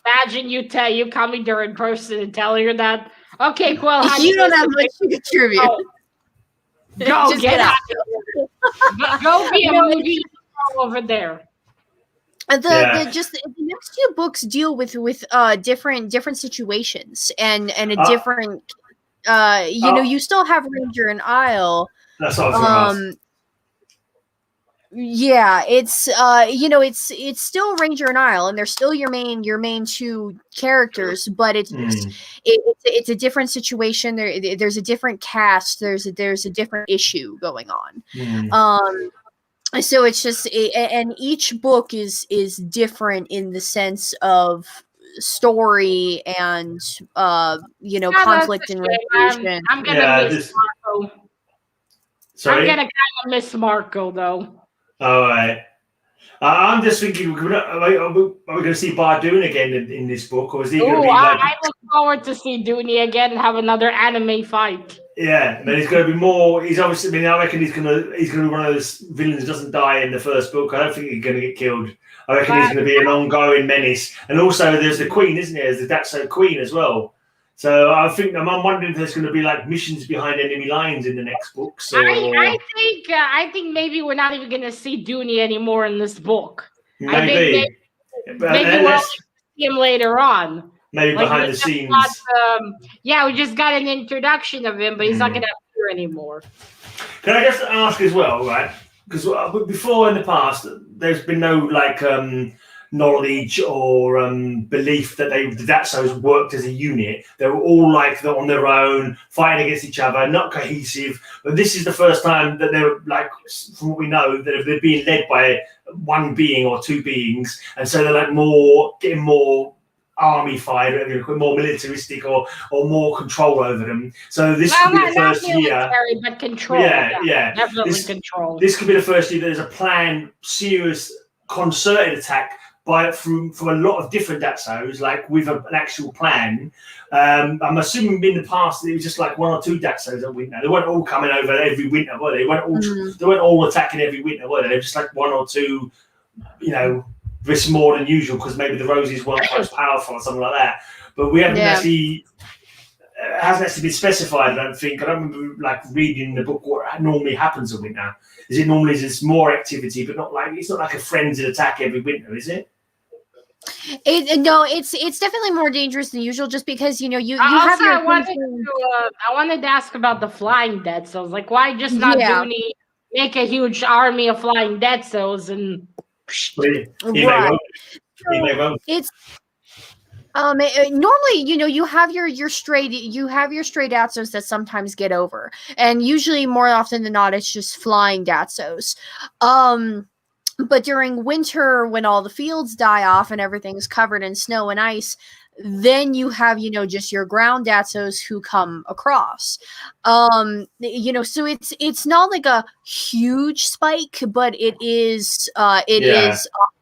imagine you coming to her in person and telling her that. Okay, Quill, you don't have much to contribute. Go get out. Go be a movie over there. The next two books deal with different situations and a different. You still have Ranger and Isle. That's awesome. Yeah, it's it's still Ranger and Isle, and they're still your main two characters, but it's a different situation. There's a different cast. There's a different issue going on. So it's just and each book is different in the sense of story and conflict and resolution. I'm gonna miss Marco. Sorry? I'm gonna kind of miss Marco though. All right. I'm just thinking, are we going to see Bardoon again in this book, or is he going to be like? I look forward to see Dooney again and have another anime fight. Yeah, then he's going to be more. He's obviously. I mean, I reckon he's going to be one of those villains that doesn't die in the first book. I don't think he's going to get killed. I reckon he's going to be an ongoing menace. And also, there's the Queen, isn't there? There's the Datso Queen as well. So I think I'm wondering if there's going to be like missions behind enemy lines in the next books. Or... I think maybe we're not even going to see Dooney anymore in this book. Maybe maybe we'll see him later on. Maybe like behind the scenes. We just got an introduction of him, but he's not going to appear anymore. Can I just ask as well, right? Because before in the past, there's been no like knowledge or belief that the Datsos worked as a unit. They were all like on their own, fighting against each other, not cohesive. But this is the first time that they're like, from what we know, that they're being led by one being or two beings, and so they're like getting more army-fied, more militaristic or more control over them. So this could be the first year. But control. Yeah. Definitely control. This could be the first year that there's a planned, serious, concerted attack from a lot of different Datsos, like with an actual plan. I'm assuming in the past it was just like one or two Datsos a winter. They weren't all coming over every winter, were they? They weren't all attacking every winter, were they? They were just like one or two, risk more than usual because maybe the Rosies weren't quite as powerful or something like that. But we haven't actually. It hasn't actually been specified. I don't think. I don't remember like reading the book what normally happens a winter. Is it normally just more activity, but not like it's not like a frenzied attack every winter, is it? It's definitely more dangerous than usual, just because you have your. I wanted to ask about the flying Datsos. Like, why just not Dooney make a huge army of flying Datsos and? It's normally you have your stray Datsos that sometimes get over, and usually more often than not it's just flying Datsos. But during winter, when all the fields die off and everything's covered in snow and ice, then you have, just your ground Datsos who come across. So it's not like a huge spike, but it is a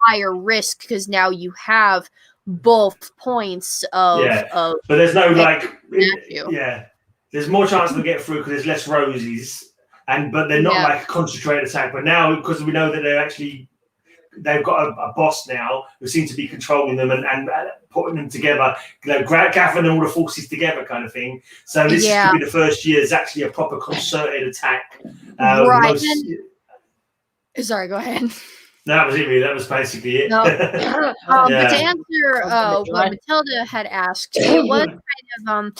higher risk because now you have both points of. But there's no there's more chance to get through because there's less Rosies. But they're not like a concentrated attack. But now, because we know that they've got a boss now who seems to be controlling them and putting them together, gathering all the forces together, kind of thing. So this could be the first year there's actually a proper concerted attack. Right. Sorry, go ahead. No, that was it, really. That was basically it. No. But to answer what Matilda had asked, it was kind of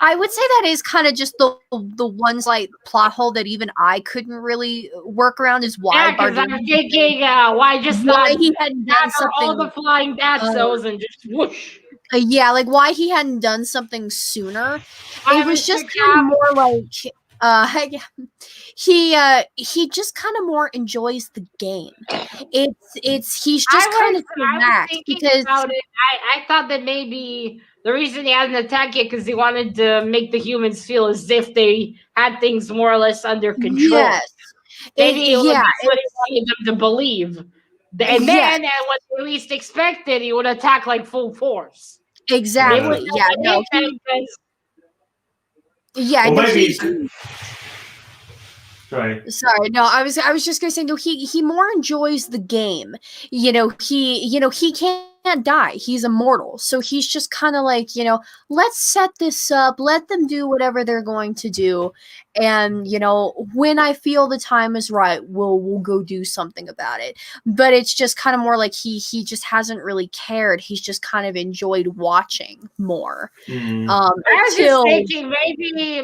I would say that is kind of just the one slight plot hole that even I couldn't really work around is why. Because I'm thinking, why he hadn't done something. All the flying Datsos and just whoosh. Like why he hadn't done something sooner. It was just kind of more like. He just kind of more enjoys the game. He's just kind of relaxed because I thought that maybe the reason he hadn't attacked it because he wanted to make the humans feel as if they had things more or less under control. Yes. Maybe that's what he wanted them to believe. And then when they least expected, he would attack like full force. Exactly. Sorry. No, I was just gonna say, no, he more enjoys the game. He can't die. He's immortal. So he's just kind of like, let's set this up, let them do whatever they're going to do. And, when I feel the time is right, we'll go do something about it. But it's just kind of more like he just hasn't really cared. He's just kind of enjoyed watching more. I was just thinking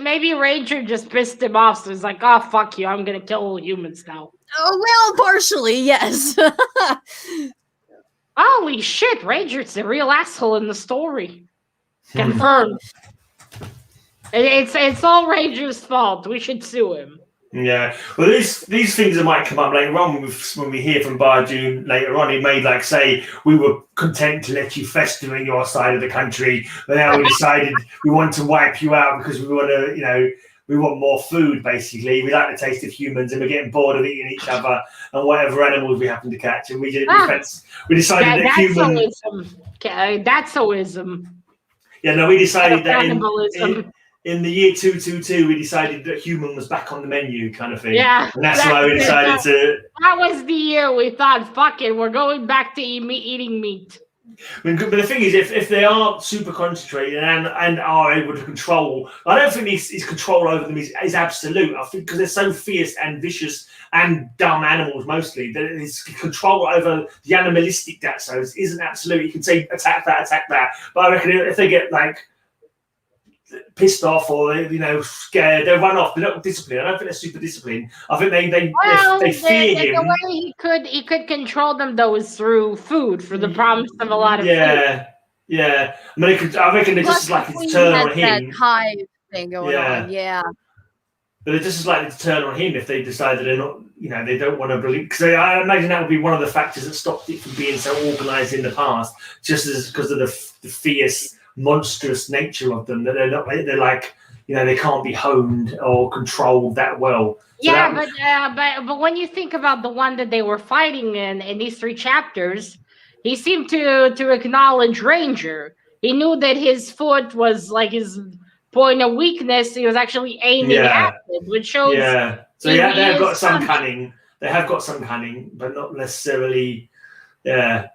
maybe Ranger just pissed him off. So he's like, oh, fuck you. I'm going to kill all humans now. Oh, well, partially, yes. Holy shit, Ranger's the real asshole in the story. Confirmed. It's all Ranger's fault. We should sue him. Yeah. Well, these things that might come up later on when we hear from Bardoon later on. He may say, we were content to let you fester in your side of the country, but now we decided we want to wipe you out because we want to, we want more food. Basically, we like the taste of humans, and we're getting bored of eating each other and whatever animals we happen to catch. And we decided that human. That's soism. Yeah, no, we decided that cannibalism. in the year 222, we decided that human was back on the menu, kind of thing. Yeah, and that's why we decided to. That was the year we thought, fuck it, we're going back to eating meat. But the thing is, if they are super concentrated and are able to control, I don't think his control over them is absolute. I think because they're so fierce and vicious and dumb animals mostly, that his control over the animalistic Datsos isn't absolute. You can say attack that. But I reckon if they get like pissed off or scared, they'll run off. They're not disciplined. I don't think they're super disciplined. I think they fear him. The way he could control them though is through food, for the promise of a lot of food. Yeah. I mean, I reckon they're just like to turn on him. That hive thing going on. Yeah. But they're just as likely to turn on him if they decide that they're not, they don't want to believe. Because I imagine that would be one of the factors that stopped it from being so organised in the past, just as because of the fierce, monstrous nature of them, that they're like, they can't be honed or controlled that well. So but when you think about the one that they were fighting in these 3 chapters, he seemed to acknowledge Ranger. He knew that his foot was like his point of weakness. He was actually aiming at it, which shows. Yeah. So they have got some cunning. They have got some cunning, but not necessarily. Yeah.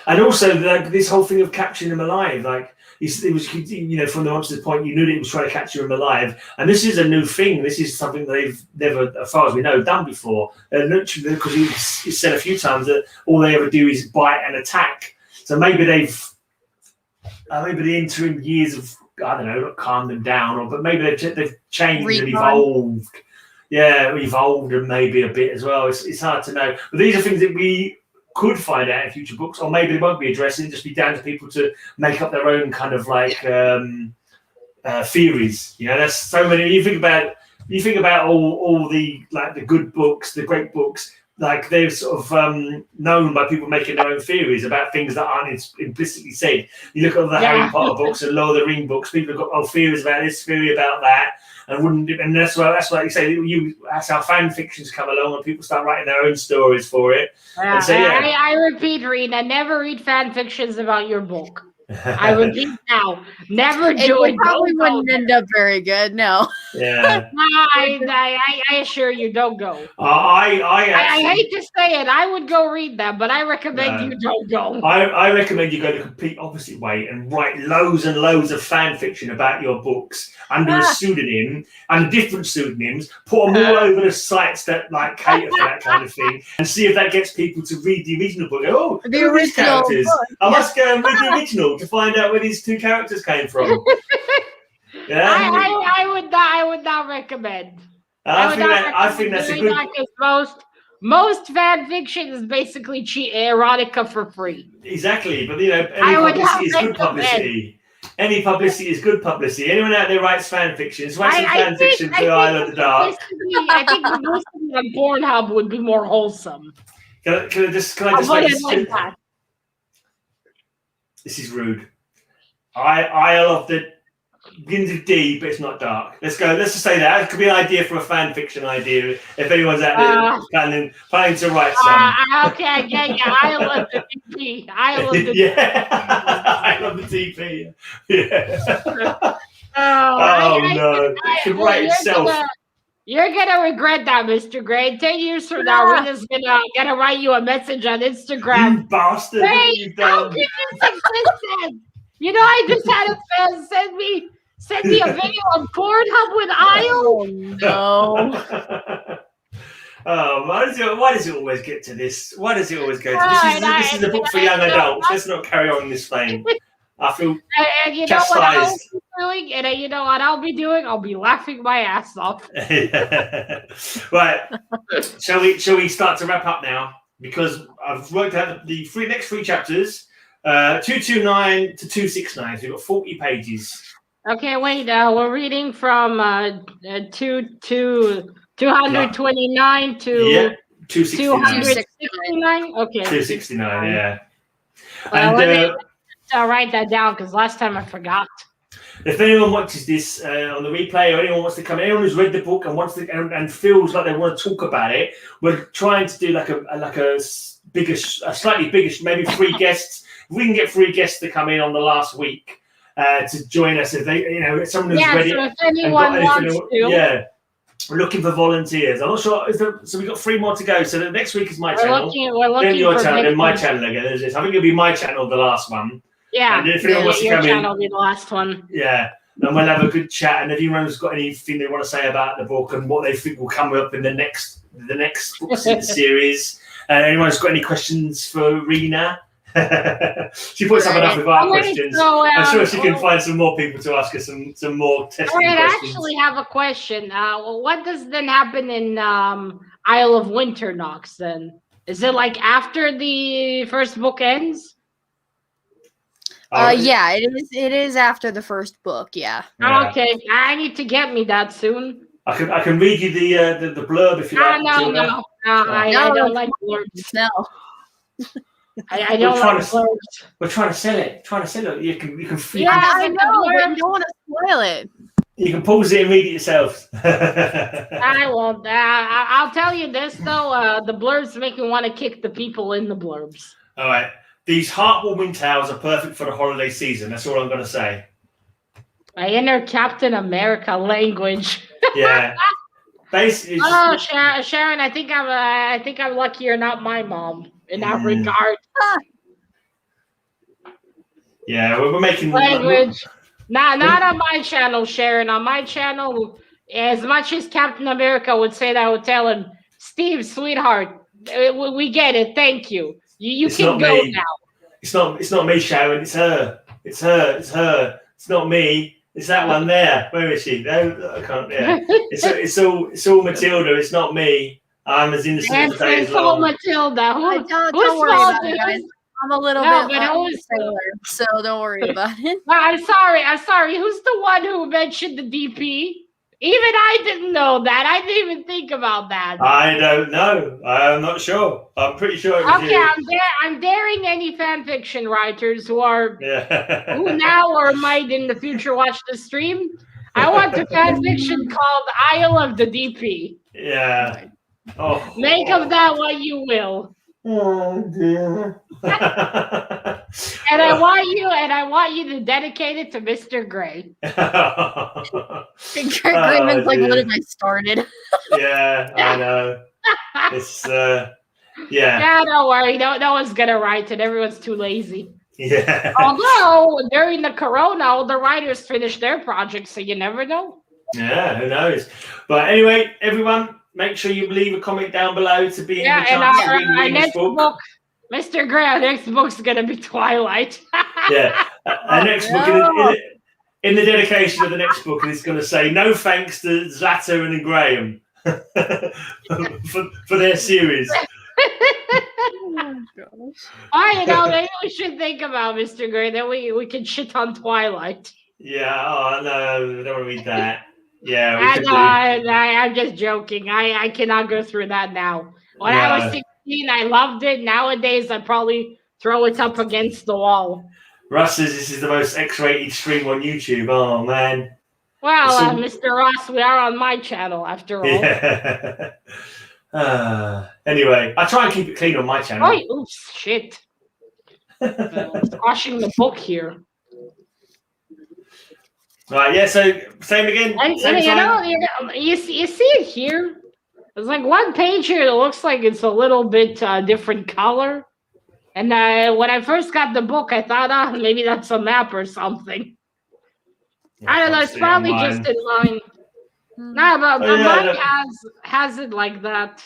And also, this whole thing of capturing them alive, like. It was, from the monster's point, you knew that it was trying to capture him alive. And this is a new thing. This is something they've never, as far as we know, done before. Literally, because it's said a few times that all they ever do is bite and attack. So maybe maybe the interim years of, I don't know, not calmed them down, but maybe they've changed and evolved. Yeah, evolved and maybe a bit as well. It's hard to know. But these are things that we could find out in future books, or maybe they won't be addressed. It'll just be down to people to make up their own kind of like theories. There's so many. You think about all the like the good books, the great books. Like they're sort of known by people making their own theories about things that aren't implicitly said. You look at the Harry Potter books and Lord of the Ring books. People have got theories about this, theory about that. And that's why you say that's how fan fictions come along and people start writing their own stories for it. I repeat, Rena, never read fan fictions about your book. I repeat now, never do it. Probably wouldn't end up very good. No. Yeah. I assure you, don't go. I hate to say it, I would go read them, but I recommend you don't go. I recommend you go the complete opposite way and write loads and loads of fan fiction about your books under a pseudonym and different pseudonyms. Put them all over the sites that like cater for that kind of thing, and see if that gets people to read the original book. Oh, the original characters. I must go and read the original to find out where these 2 characters came from. Yeah, I would not recommend. I think that's a good. Most fan fiction is basically erotica for free. Exactly, but any publicity is good publicity. Any publicity is good publicity. Anyone out there writes fan fiction, write some fan fiction for Isle of the Dark. I think the publicity on Pornhub would be more wholesome. Can I just make this? This is rude. Isle of the begins with D, but it's not dark. Let's go. Let's just say that. It could be an idea for a fan fiction idea. If anyone's out there planning to write some. Okay, yeah. Isle of the DP. Isle of the Isle of the DP. Yeah. No. It should write itself. You're gonna regret that, Mr. Gray. 10 years from now, Rena's gonna write you a message on Instagram. You bastard! Hey, how can you suggest that? I just had a fan send me a video on Pornhub with Isle. Oh, no. Why does it always get to this? Why does it always go to this? This is a book for young adults. Let's not carry on this vein. I feel chastised. What I'll be doing? I'll be laughing my ass off. Right. Shall we start to wrap up now? Because I've worked out the next 3 chapters. 229 to 269. So we've got 40 pages. Okay, wait. We're reading from 229 to 269. Okay. 269. Yeah. Well, I'll write that down because last time I forgot. if anyone watches this on the replay, or anyone wants to come, anyone who's read the book and wants to and feels like they want to talk about it, we're trying to do like a slightly bigger, maybe 3 guests. If we can get 3 guests to come in on the last week to join us, if they, someone who's ready. So if anyone wants to, we're looking for volunteers. I'm not sure. So we've got 3 more to go. So the next week is my channel. We're looking then your for channel, then my channel again. I think it'll be my channel, the last one. Yeah, and if anyone wants to your come channel in, will be the last one. Yeah, and we'll have a good chat. And if anyone's got anything they want to say about the book and what they think will come up in the next books in the series, and anyone's got any questions for Rena, she puts up enough of our questions. I'm sure she can find some more people to ask us some more testing questions. I actually have a question. What does then happen in Isle of Winternox then? Is it like after the first book ends? Yeah, it is after the first book. Yeah. Okay, I need to get me that soon. I can read you the blurb if you like. No, I don't like blurbs. No. I don't like blurbs. We're trying to sell it. You can. Yeah, I know, but you don't want to spoil it. You can pause it and read it yourself. I won't. I'll tell you this though. The blurbs make me want to kick the people in the blurbs. All right. These heartwarming tales are perfect for the holiday season. That's all I'm going to say. My inner Captain America language. Yeah. Basically. Oh, Sharon, I think I'm lucky you're not my mom in that regard. Yeah, we're making language. Not on my channel, Sharon. On my channel, as much as Captain America would say that, I would tell him, Steve, sweetheart, we get it. Thank you. You can go now. It's not me, Sharon. It's her. It's not me. It's that one there. Where is she? No, I can't. Yeah. It's all Matilda. It's not me. I'm as innocent as the day is long. It's all Matilda. Don't worry about it, guys. I'm a little bit sailor, so don't worry about it. I'm sorry. Who's the one who mentioned the DP? Even I didn't know that. I didn't even think about that. I don't know. I'm not sure. I'm pretty sure it was you. I'm daring any fan fiction writers who now or might in the future watch the stream. I want a fan fiction called Isle of the DP. Yeah. Oh. Make of that what you will. Oh dear. And I want you to dedicate it to Mr. Gray. Grayman's like, what have I started? Yeah, I know. It's yeah. Yeah, don't worry. No one's gonna write it. Everyone's too lazy. Yeah. Although during the corona, all the writers finished their projects, so you never know. Yeah, who knows? But anyway, everyone, make sure you leave a comment down below to be in the chance to win our next book. Mr. Gray, our next book's gonna be Twilight. Yeah, our next book in the dedication of the next book is going to say no thanks to Zlato and Graham for their series. Oh, gosh. Maybe we should think about Mr. Gray. Then we can shit on Twilight. Yeah. Oh no, I don't want to read that. Yeah. I'm just joking. I cannot go through that now. When I was 16, I loved it. Nowadays, I'd probably throw it up against the wall. Russ says this is the most X-rated stream on YouTube. Oh man. Well, Mr. Ross, we are on my channel after all. Yeah. Anyway, I try and keep it clean on my channel. Oh, oops, shit. Squashing the book here. Right, yeah, so same again. You see it here? There's like one page here that looks like it's a little bit different color. And when I first got the book, I thought, maybe that's a map or something. I don't know. It's probably just in mine. No, but mine has it like that.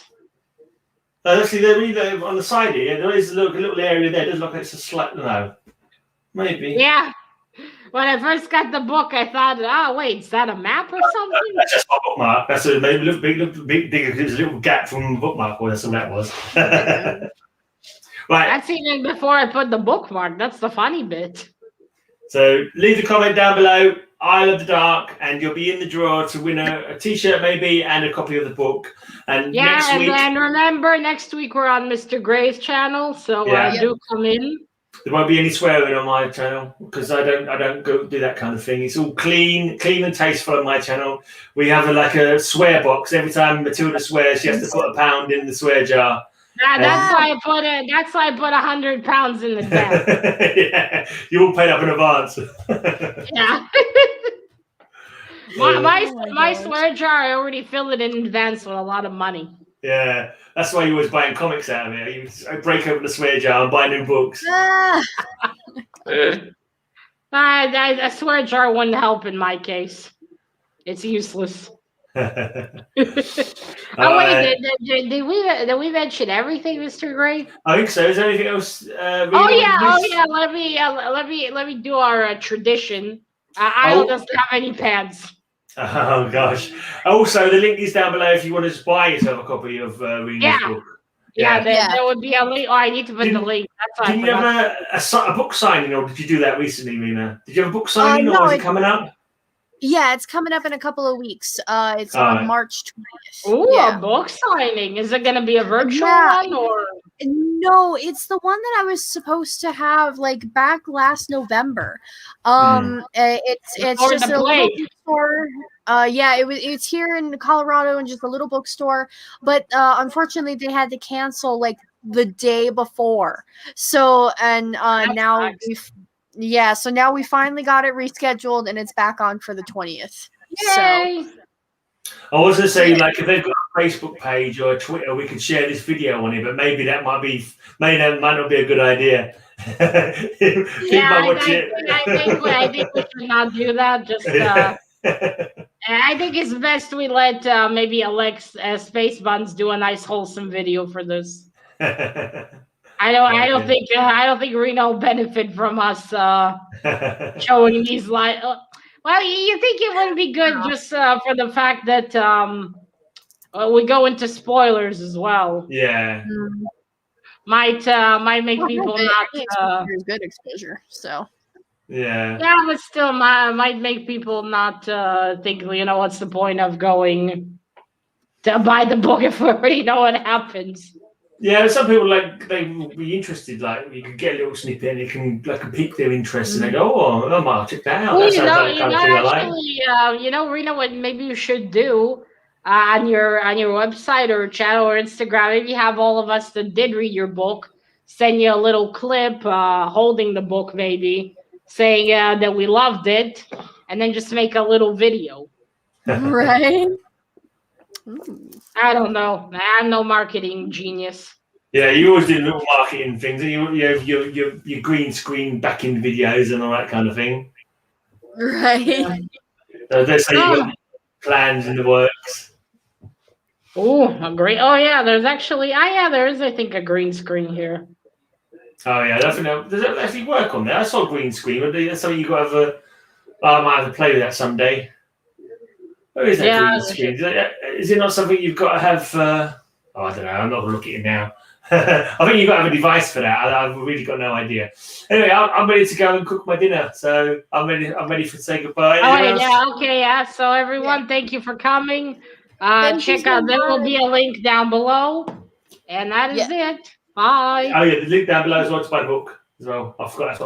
See, on the side here, there is a little area there. It does look like it's a slight, maybe. Yeah. When I first got the book, I thought, wait, is that a map or something? That's just my bookmark. That's maybe look big, because there's a little gap from the bookmark. Well, that's all that was. Right. That's even before I put the bookmark. That's the funny bit. So leave a comment down below, Isle of the Dark, and you'll be in the draw to win a t-shirt maybe and a copy of the book. And next week, then remember, next week we're on Mr. Gray's channel, so do come in. There won't be any swearing on my channel because I don't go do that kind of thing. It's all clean and tasteful on my channel. We have a swear box. Every time Matilda swears, she has to put £1 in the swear jar. That's why I put it. That's why I put £100 in the debt. Yeah, you all paid up in advance. Yeah. my swear jar, I already filled it in advance with a lot of money. Yeah, that's why you're always buying comics out of it. You break open the swear jar and buy new books. A swear jar wouldn't help in my case. It's useless. Oh wait, did we mention everything, Mr. Gray? I think so. Is there anything else? Oh yeah. Let me do our tradition. Isle doesn't have any pads. Oh gosh! Also, the link is down below if you want to just buy yourself a copy of Rena's book. Yeah, there would be a link. Oh, I need to put the link. That's why. Did you have a book signing, or did you do that recently, Rena? Did you have a book signing, or is it coming up? Yeah, it's coming up in a couple of weeks. It's on March 20th. Ooh, a book signing. Is it going to be a virtual one or? No, it's the one that I was supposed to have back last November. It's just a little bookstore. It's here in Colorado in just a little bookstore, but unfortunately they had to cancel the day before. So now so now we finally got it rescheduled and it's back on for the 20th. Yay! So I was going to say, if they've got a Facebook page or a Twitter, we could share this video on it, but maybe that might not be a good idea. I think we should not do that. Just I think it's best we let maybe Alex Space Buns do a nice wholesome video for this. I don't think Reno will benefit from us showing these live. Well, you think it wouldn't be good just for the fact that we go into spoilers as well. Yeah. Might make people not good exposure. So. Yeah. Yeah, but still might make people not think, what's the point of going to buy the book if we already know what happens. Yeah, some people they will be interested. You can get a little snippet, and it can pique their interest, and they go, "Oh, I might check that out." That sounds like the kind of thing I like. Rena, what maybe you should do on your website or channel or Instagram, maybe have all of us that did read your book send you a little clip holding the book, maybe saying that we loved it, and then just make a little video. Right. I don't know. I'm no marketing genius. Yeah, you always do little marketing things. You have your green screen backing videos and all that kind of thing. Right. Let's say you've got plans in the works. Oh, great. Oh, yeah, there's actually... there is, I think, a green screen here. Oh, yeah. Does that actually work on there? I saw a green screen. But that's something you've got to have I might have to play with that someday. Where is that green screen? Is it not something you've got to have? I don't know. I'm not going to look at it now. I think you've got to have a device for that. I've really got no idea. Anyway, I'm ready to go and cook my dinner. So I'm ready to say goodbye. Okay. So everyone, thank you for coming. Check out. There will be a link down below, and that is it. Bye. Oh yeah, the link down below is what's my book as well. I forgot that's what